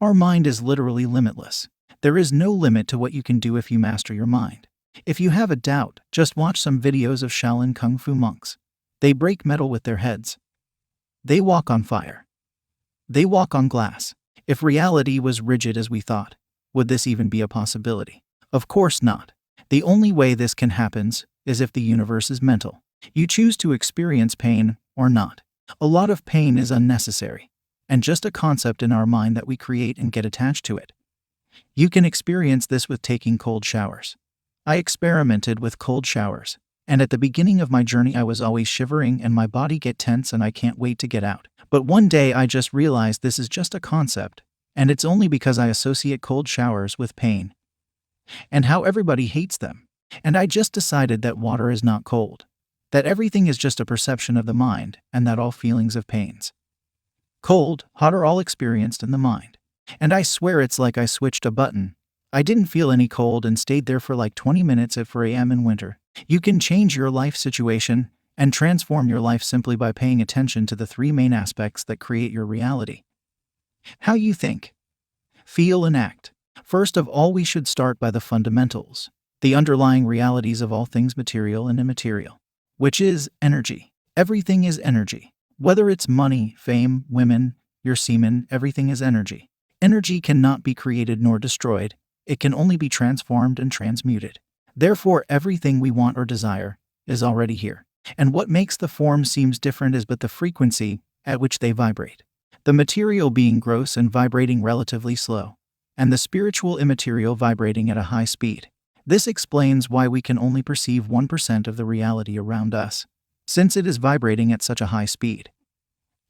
Our mind is literally limitless. There is no limit to what you can do if you master your mind. If you have a doubt, just watch some videos of Shaolin Kung Fu monks. They break metal with their heads. They walk on fire. They walk on glass. If reality was rigid as we thought, would this even be a possibility? Of course not. The only way this can happen is if the universe is mental. You choose to experience pain or not. A lot of pain is unnecessary, and just a concept in our mind that we create and get attached to it. You can experience this with taking cold showers. I experimented with cold showers, and at the beginning of my journey I was always shivering and my body get tense and I can't wait to get out. But one day I just realized this is just a concept, and it's only because I associate cold showers with pain and how everybody hates them. And I just decided that water is not cold, that everything is just a perception of the mind, and that all feelings of pains, cold, hot are all experienced in the mind. And I swear it's like I switched a button. I didn't feel any cold and stayed there for like 20 minutes at 4 a.m. in winter. You can change your life situation and transform your life simply by paying attention to the three main aspects that create your reality: how you think, feel, and act. First of all, we should start by the fundamentals, the underlying realities of all things material and immaterial, which is energy. Everything is energy. Whether it's money, fame, women, your semen, everything is energy. Energy cannot be created nor destroyed. It can only be transformed and transmuted. Therefore, everything we want or desire is already here. And what makes the form seems different is but the frequency at which they vibrate. The material being gross and vibrating relatively slow, and the spiritual immaterial vibrating at a high speed. This explains why we can only perceive 1% of the reality around us, since it is vibrating at such a high speed.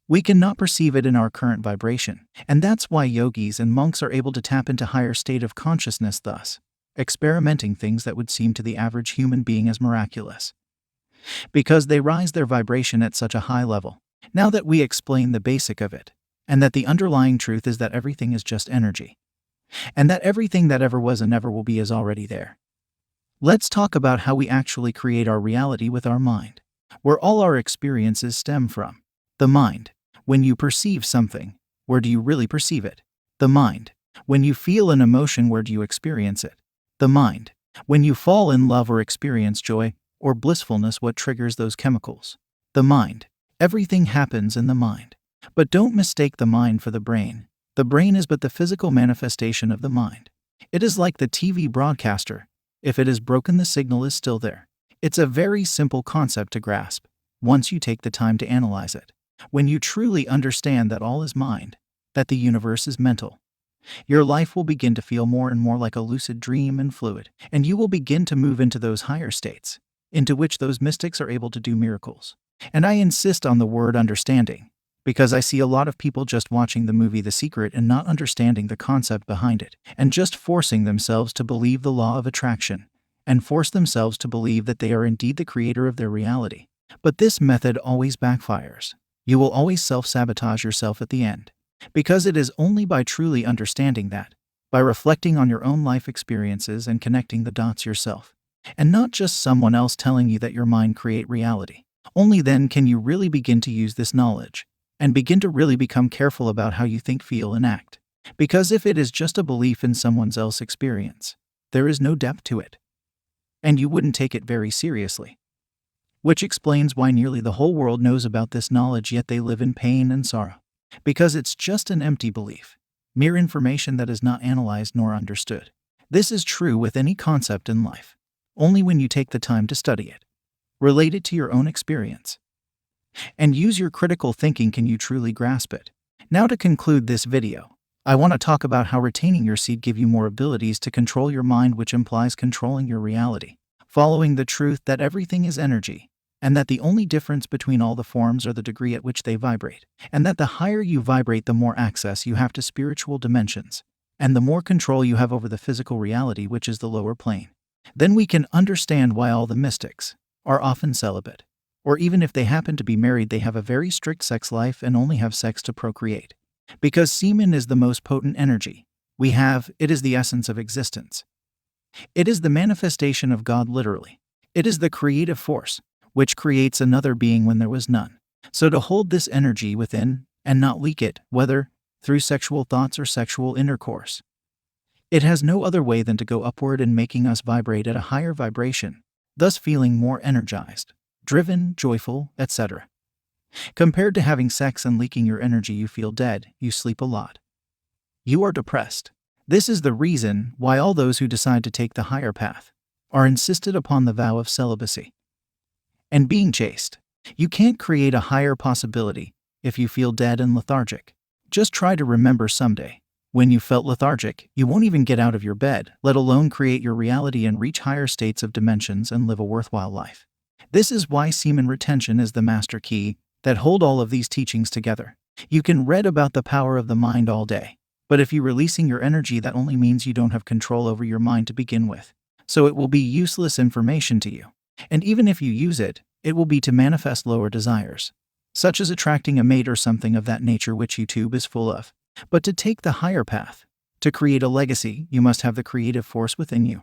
We cannot perceive it in our current vibration, and that's why yogis and monks are able to tap into higher state of consciousness, thus experimenting things that would seem to the average human being as miraculous, because they rise their vibration at such a high level. Now that we explain the basic of it, and that the underlying truth is that everything is just energy, and that everything that ever was and ever will be is already there, let's talk about how we actually create our reality with our mind, where all our experiences stem from. The mind. When you perceive something, where do you really perceive it? The mind. When you feel an emotion, where do you experience it? The mind. When you fall in love or experience joy or blissfulness, what triggers those chemicals? The mind. Everything happens in the mind. But don't mistake the mind for the brain. The brain is but the physical manifestation of the mind. It is like the TV broadcaster. If it is broken, the signal is still there. It's a very simple concept to grasp once you take the time to analyze it. When you truly understand that all is mind, that the universe is mental, your life will begin to feel more and more like a lucid dream and fluid, and you will begin to move into those higher states, into which those mystics are able to do miracles. And I insist on the word understanding, because I see a lot of people just watching the movie The Secret and not understanding the concept behind it, and just forcing themselves to believe the law of attraction, and force themselves to believe that they are indeed the creator of their reality. But this method always backfires. You will always self-sabotage yourself at the end, because it is only by truly understanding that, by reflecting on your own life experiences and connecting the dots yourself, and not just someone else telling you that your mind create reality, only then can you really begin to use this knowledge, and begin to really become careful about how you think, feel, and act. Because if it is just a belief in someone else's experience, there is no depth to it, and you wouldn't take it very seriously. Which explains why nearly the whole world knows about this knowledge, yet they live in pain and sorrow. Because it's just an empty belief, mere information that is not analyzed nor understood. This is true with any concept in life. Only when you take the time to study it, relate it to your own experience, and use your critical thinking can you truly grasp it. Now, to conclude this video, I want to talk about how retaining your seed give you more abilities to control your mind, which implies controlling your reality, following the truth that everything is energy, and that the only difference between all the forms are the degree at which they vibrate, and that the higher you vibrate, the more access you have to spiritual dimensions, and the more control you have over the physical reality, which is the lower plane. Then we can understand why all the mystics are often celibate, or even if they happen to be married, they have a very strict sex life and only have sex to procreate. Because semen is the most potent energy we have. It is the essence of existence. It is the manifestation of God, literally. It is the creative force, which creates another being when there was none. So to hold this energy within and not leak it, whether through sexual thoughts or sexual intercourse. It has no other way than to go upward and making us vibrate at a higher vibration, thus feeling more energized, driven, joyful, etc. Compared to having sex and leaking your energy, you feel dead, you sleep a lot. You are depressed. This is the reason why all those who decide to take the higher path are insisted upon the vow of celibacy and being chaste. You can't create a higher possibility if you feel dead and lethargic. Just try to remember someday, when you felt lethargic, you won't even get out of your bed, let alone create your reality and reach higher states of dimensions and live a worthwhile life. This is why semen retention is the master key that hold all of these teachings together. You can read about the power of the mind all day, but if you're releasing your energy, that only means you don't have control over your mind to begin with. So it will be useless information to you. And even if you use it, it will be to manifest lower desires, such as attracting a mate or something of that nature, which YouTube is full of. But to take the higher path, to create a legacy, you must have the creative force within you.